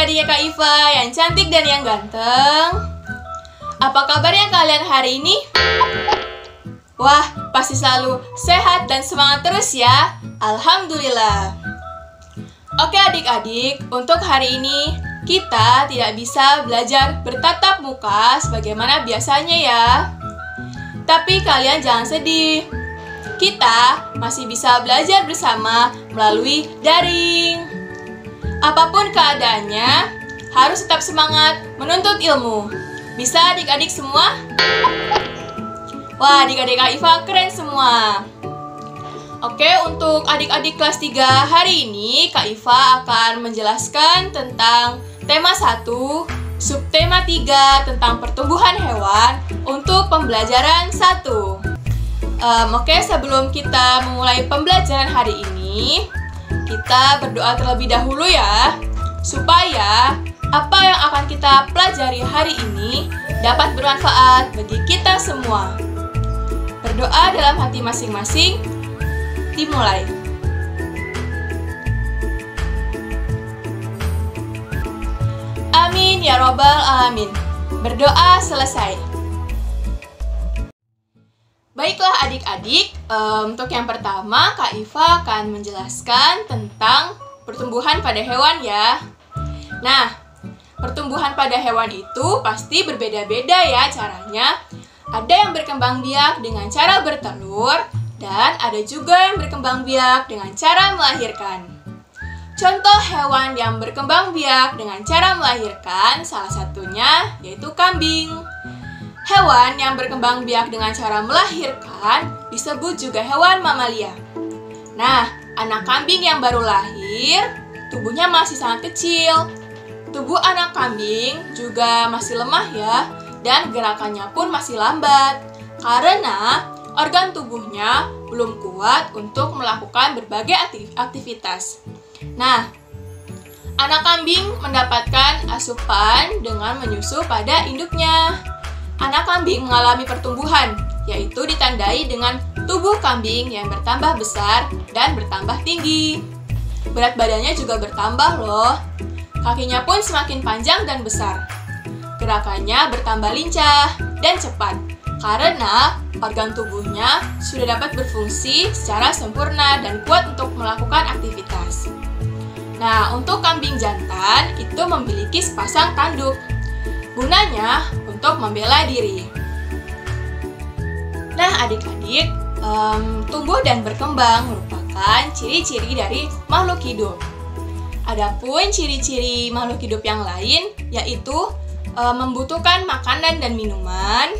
adik-adiknya Kak Iva yang cantik dan yang ganteng. Apa kabarnya kalian hari ini? Wah, pasti selalu sehat dan semangat terus ya. Alhamdulillah. Oke adik-adik, untuk hari ini kita tidak bisa belajar bertatap muka sebagaimana biasanya ya. Tapi kalian jangan sedih. Kita masih bisa belajar bersama melalui daring. Apapun keadaannya, harus tetap semangat menuntut ilmu. Bisa adik-adik semua? Wah, adik-adik Kak Iva keren semua. Oke, untuk adik-adik kelas 3 hari ini, Kak Iva akan menjelaskan tentang tema 1, subtema 3 tentang pertumbuhan hewan untuk pembelajaran 1. Oke, sebelum kita memulai pembelajaran hari ini, kita berdoa terlebih dahulu ya, supaya apa yang akan kita pelajari hari ini dapat bermanfaat bagi kita semua. Berdoa dalam hati masing-masing, dimulai. Amin ya robbal alamin. Berdoa selesai. Baiklah adik-adik, untuk yang pertama Kak Iva akan menjelaskan tentang pertumbuhan pada hewan ya. Nah, pertumbuhan pada hewan itu pasti berbeda-beda ya caranya. Ada yang berkembang biak dengan cara bertelur, dan ada juga yang berkembang biak dengan cara melahirkan. Contoh hewan yang berkembang biak dengan cara melahirkan salah satunya yaitu kambing. Hewan yang berkembang biak dengan cara melahirkan disebut juga hewan mamalia. Nah, anak kambing yang baru lahir, tubuhnya masih sangat kecil. Tubuh anak kambing juga masih lemah ya, dan gerakannya pun masih lambat. Karena organ tubuhnya belum kuat untuk melakukan berbagai aktivitas. Nah, anak kambing mendapatkan asupan dengan menyusu pada induknya. Anak kambing mengalami pertumbuhan, yaitu ditandai dengan tubuh kambing yang bertambah besar dan bertambah tinggi. Berat badannya juga bertambah loh. Kakinya pun semakin panjang dan besar. Gerakannya bertambah lincah dan cepat, karena organ tubuhnya sudah dapat berfungsi secara sempurna dan kuat untuk melakukan aktivitas. Nah, untuk kambing jantan itu memiliki sepasang tanduk. Gunanya untuk membela diri. Nah, adik-adik, tumbuh dan berkembang merupakan ciri-ciri dari makhluk hidup. Adapun ciri-ciri makhluk hidup yang lain yaitu membutuhkan makanan dan minuman,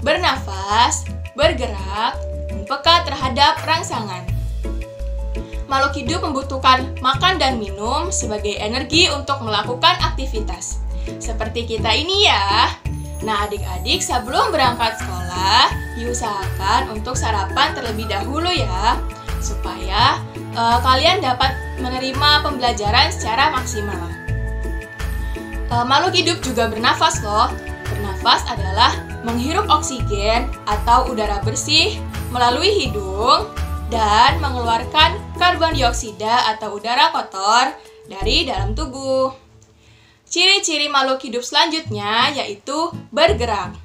bernafas, bergerak, dan peka terhadap rangsangan. Makhluk hidup membutuhkan makan dan minum sebagai energi untuk melakukan aktivitas. Seperti kita ini ya. Nah adik-adik, sebelum berangkat sekolah, diusahakan untuk sarapan terlebih dahulu ya, supaya kalian dapat menerima pembelajaran secara maksimal. Makhluk hidup juga bernafas loh. Bernafas adalah menghirup oksigen atau udara bersih melalui hidung dan mengeluarkan karbon dioksida atau udara kotor dari dalam tubuh. Ciri-ciri makhluk hidup selanjutnya yaitu bergerak.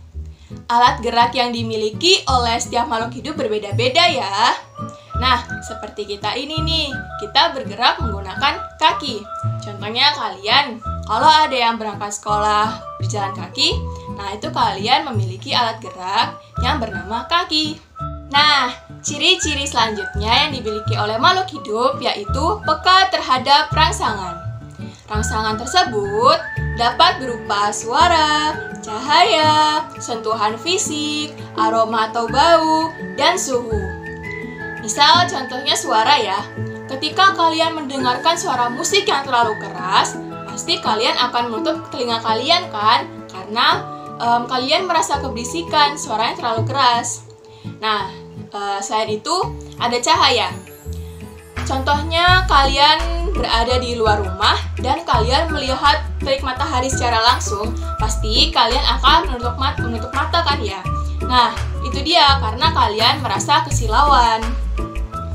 Alat gerak yang dimiliki oleh setiap makhluk hidup berbeda-beda ya. Nah, seperti kita ini nih, kita bergerak menggunakan kaki. Contohnya kalian, kalau ada yang berangkat sekolah berjalan kaki, nah itu kalian memiliki alat gerak yang bernama kaki. Nah, ciri-ciri selanjutnya yang dimiliki oleh makhluk hidup yaitu peka terhadap rangsangan. Rangsangan tersebut dapat berupa suara, cahaya, sentuhan fisik, aroma atau bau, dan suhu. Misal contohnya suara ya. Ketika kalian mendengarkan suara musik yang terlalu keras, pasti kalian akan menutup telinga kalian kan? Karena kalian merasa keberisikan, suaranya terlalu keras. Nah, selain itu ada cahaya. Contohnya kalian berada di luar rumah dan kalian melihat terik matahari secara langsung, pasti kalian akan menutup mata kan ya. Nah, itu dia karena kalian merasa kesilauan.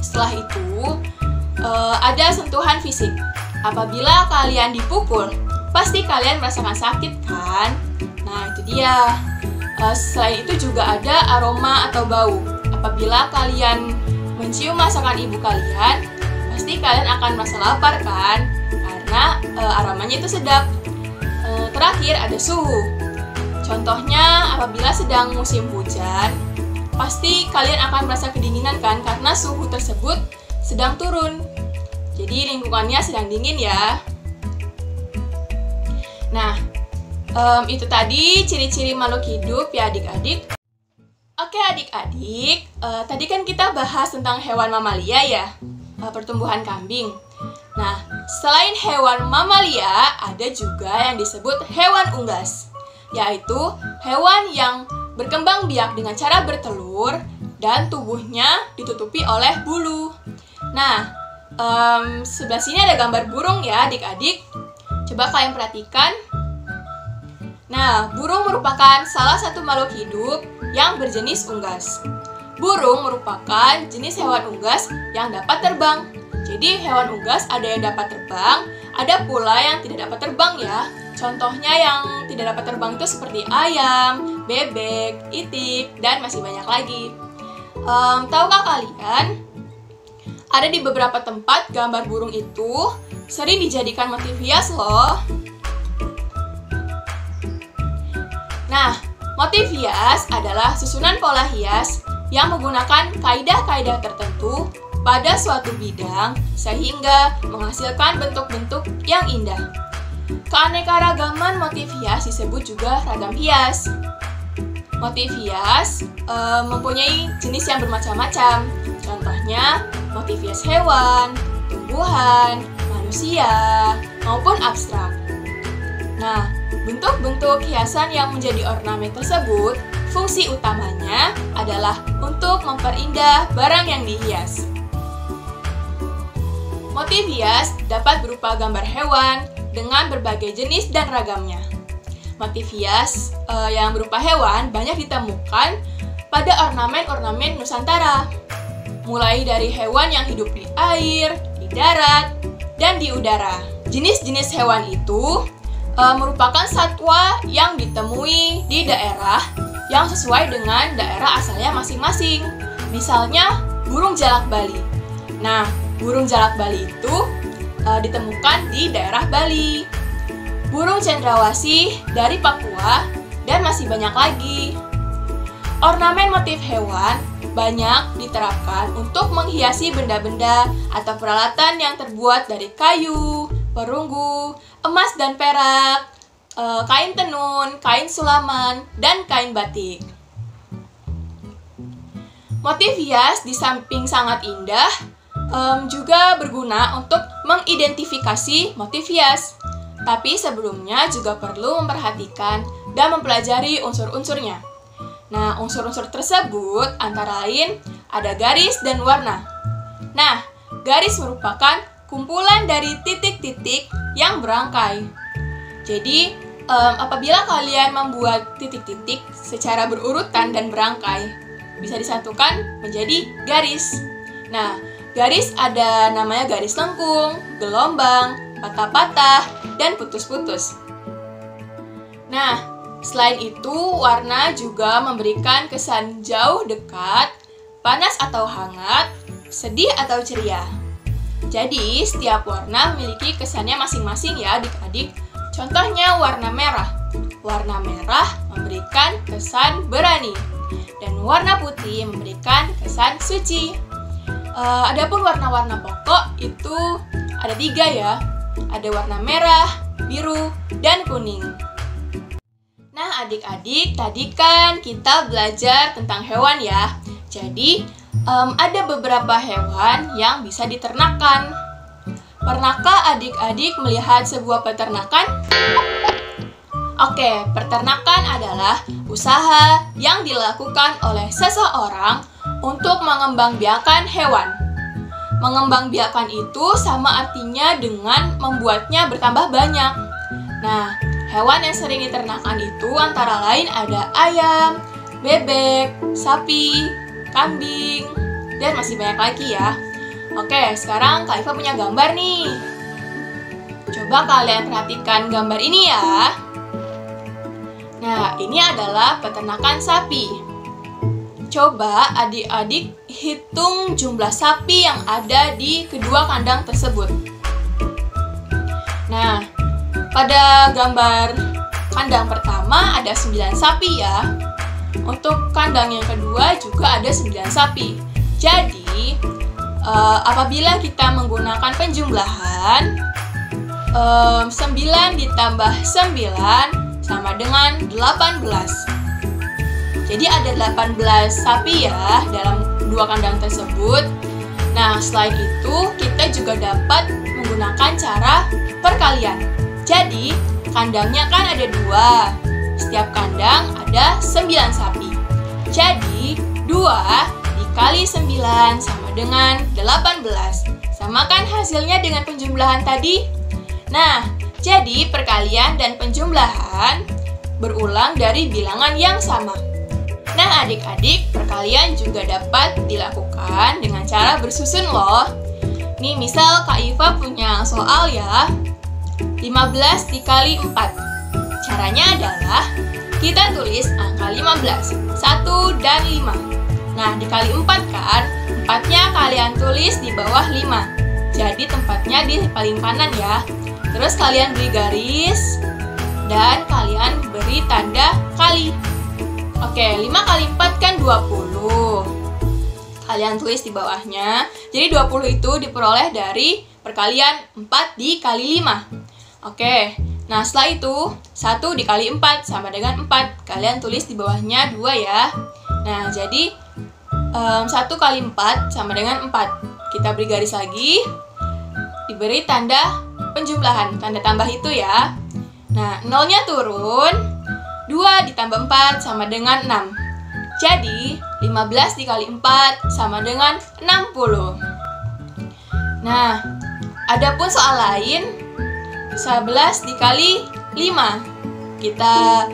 Setelah itu, ada sentuhan fisik. Apabila kalian dipukul, pasti kalian merasakan sakit kan? Nah, itu dia. Selain itu juga ada aroma atau bau. Apabila kalian mencium masakan ibu kalian, pasti kalian akan merasa lapar kan? Karena aromanya itu sedap. Terakhir ada suhu. Contohnya apabila sedang musim hujan, pasti kalian akan merasa kedinginan kan? Karena suhu tersebut sedang turun. Jadi lingkungannya sedang dingin ya. Nah, itu tadi ciri-ciri makhluk hidup ya adik-adik. Oke adik-adik, tadi kan kita bahas tentang hewan mamalia ya, pertumbuhan kambing. Nah, selain hewan mamalia, ada juga yang disebut hewan unggas, yaitu hewan yang berkembang biak dengan cara bertelur dan tubuhnya ditutupi oleh bulu. Nah, sebelah sini ada gambar burung ya adik-adik. Coba kalian perhatikan. Nah, burung merupakan salah satu makhluk hidup yang berjenis unggas. Burung merupakan jenis hewan unggas yang dapat terbang. Jadi hewan unggas ada yang dapat terbang, ada pula yang tidak dapat terbang ya. Contohnya yang tidak dapat terbang itu seperti ayam, bebek, itik, dan masih banyak lagi. Tahukah kalian, ada di beberapa tempat gambar burung itu sering dijadikan motif hias loh. Nah, motif hias adalah susunan pola hias yang menggunakan kaidah-kaidah tertentu pada suatu bidang sehingga menghasilkan bentuk-bentuk yang indah. Keanekaragaman motif hias disebut juga ragam hias. Motif hias mempunyai jenis yang bermacam-macam. Contohnya motif hias hewan, tumbuhan, manusia, maupun abstrak. Nah, bentuk-bentuk hiasan yang menjadi ornamen tersebut, fungsi utamanya adalah untuk memperindah barang yang dihias. Motif hias dapat berupa gambar hewan dengan berbagai jenis dan ragamnya. Motif hias yang berupa hewan banyak ditemukan pada ornamen-ornamen Nusantara, mulai dari hewan yang hidup di air, di darat, dan di udara. Jenis-jenis hewan itu merupakan satwa yang ditemui di daerah yang sesuai dengan daerah asalnya masing-masing. Misalnya burung jalak Bali. Nah, burung jalak Bali itu ditemukan di daerah Bali. Burung cendrawasih dari Papua dan masih banyak lagi. Ornamen motif hewan banyak diterapkan untuk menghiasi benda-benda atau peralatan yang terbuat dari kayu, perunggu, emas dan perak, kain tenun, kain sulaman, dan kain batik. Motif hias di samping sangat indah, juga berguna untuk mengidentifikasi motif hias. Tapi sebelumnya juga perlu memperhatikan dan mempelajari unsur-unsurnya. Nah, unsur-unsur tersebut antara lain ada garis dan warna. Nah, garis merupakan kumpulan dari titik-titik yang berangkai. Jadi, apabila kalian membuat titik-titik secara berurutan dan berangkai, bisa disatukan menjadi garis. Nah, garis ada namanya garis lengkung, gelombang, patah-patah, dan putus-putus. Nah, selain itu, warna juga memberikan kesan jauh dekat, panas atau hangat, sedih atau ceria. Jadi, setiap warna memiliki kesannya masing-masing ya adik-adik. Contohnya warna merah. Warna merah memberikan kesan berani. Dan warna putih memberikan kesan suci. Adapun warna-warna pokok itu ada 3 ya. Ada warna merah, biru, dan kuning. Nah adik-adik, tadi kan kita belajar tentang hewan ya. Jadi, ada beberapa hewan yang bisa diternakan. Pernahkah adik-adik melihat sebuah peternakan? Oke, peternakan adalah usaha yang dilakukan oleh seseorang untuk mengembangbiakan hewan. Mengembangbiakan itu sama artinya dengan membuatnya bertambah banyak. Nah, hewan yang sering diternakan itu antara lain ada ayam, bebek, sapi, kambing, dan masih banyak lagi ya. Oke, sekarang Kak Iva punya gambar nih. Coba kalian perhatikan gambar ini ya. Nah, ini adalah peternakan sapi. Coba adik-adik hitung jumlah sapi yang ada di kedua kandang tersebut. Nah, pada gambar kandang pertama ada 9 sapi ya. Untuk kandang yang kedua juga ada 9 sapi. Jadi, apabila kita menggunakan penjumlahan 9 ditambah 9 sama dengan 18. Jadi ada 18 sapi ya dalam dua kandang tersebut. Nah, selain itu kita juga dapat menggunakan cara perkalian. Jadi, kandangnya kan ada 2. Setiap kandang ada 9 sapi. Jadi, 2 dikali 9 sama dengan 18. Sama kan hasilnya dengan penjumlahan tadi? Nah, jadi perkalian dan penjumlahan berulang dari bilangan yang sama. Nah, adik-adik, perkalian juga dapat dilakukan dengan cara bersusun loh. Nih, misal Kak Iva punya soal ya, 15 dikali 4. Caranya adalah kita tulis angka 15, 1 dan 5. Nah, dikali 4 kan, 4-nya kalian tulis di bawah 5. Jadi tempatnya di paling kanan ya. Terus kalian beri garis dan kalian beri tanda kali. Oke, 5 kali 4 kan 20. Kalian tulis di bawahnya. Jadi 20 itu diperoleh dari perkalian 4 dikali 5. Oke, nah setelah itu 1 dikali 4 sama dengan 4. Kalian tulis di bawahnya 2 ya. Nah, jadi 1 kali 4 sama dengan 4. Kita beri garis lagi. Diberi tanda penjumlahan, tanda tambah itu ya. Nah, 0-nya turun. 2 ditambah 4 sama dengan 6. Jadi, 15 dikali 4 sama dengan 60. Nah, adapun soal lain, 11 dikali 5. Kita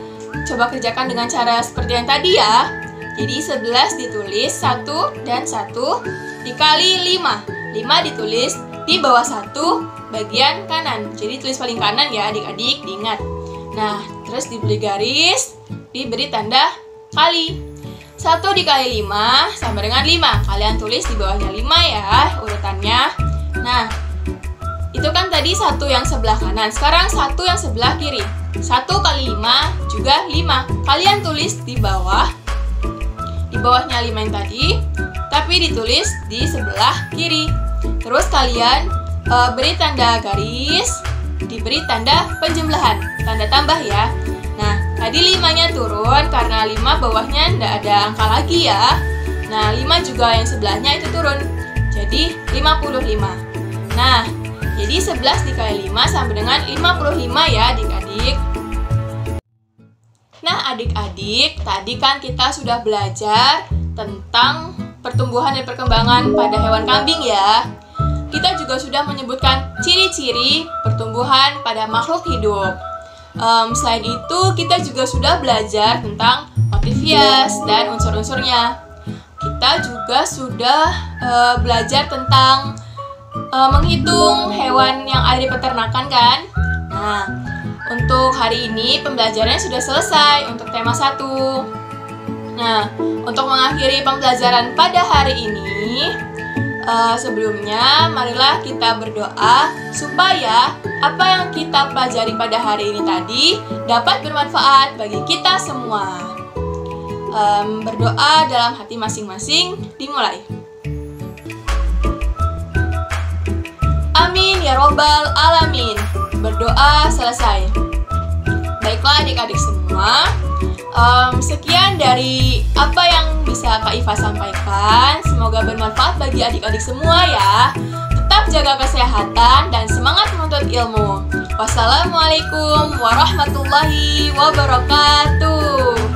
coba kerjakan dengan cara seperti yang tadi ya. Jadi, 11 ditulis 1 dan 1 dikali 5. 5 ditulis di bawah 1 bagian kanan. Jadi, tulis paling kanan ya adik-adik, diingat. Nah, terus diberi garis, diberi tanda kali. 1 dikali 5 sama dengan 5. Kalian tulis di bawahnya 5 ya, urutannya. Nah, itu kan tadi 1 yang sebelah kanan. Sekarang 1 yang sebelah kiri. 1 kali 5 juga 5. Kalian tulis di bawah. Di bawahnya 5 yang tadi, tapi ditulis di sebelah kiri. Terus kalian beri tanda garis, diberi tanda penjumlahan, tanda tambah ya. Nah, tadi 5-nya turun karena 5 bawahnya tidak ada angka lagi ya. Nah, 5 juga yang sebelahnya itu turun. Jadi 55. Nah, jadi 11 dikali 5 sama dengan 55 ya adik-adik. Nah, adik-adik, tadi kan kita sudah belajar tentang pertumbuhan dan perkembangan pada hewan kambing ya. Kita juga sudah menyebutkan ciri-ciri pertumbuhan pada makhluk hidup. Selain itu, kita juga sudah belajar tentang motif hias dan unsur-unsurnya. Kita juga sudah belajar tentang menghitung hewan yang ada di peternakan kan. Nah, untuk hari ini pembelajarannya sudah selesai untuk tema 1. Nah, untuk mengakhiri pembelajaran pada hari ini, sebelumnya marilah kita berdoa supaya apa yang kita pelajari pada hari ini tadi dapat bermanfaat bagi kita semua. Berdoa dalam hati masing-masing, dimulai. Amin ya robbal alamin. Berdoa selesai. Baiklah adik-adik semua, sekian dari apa yang bisa Kak Iva sampaikan. Semoga bermanfaat bagi adik-adik semua ya. Tetap jaga kesehatan dan semangat menuntut ilmu. Wassalamualaikum warahmatullahi wabarakatuh.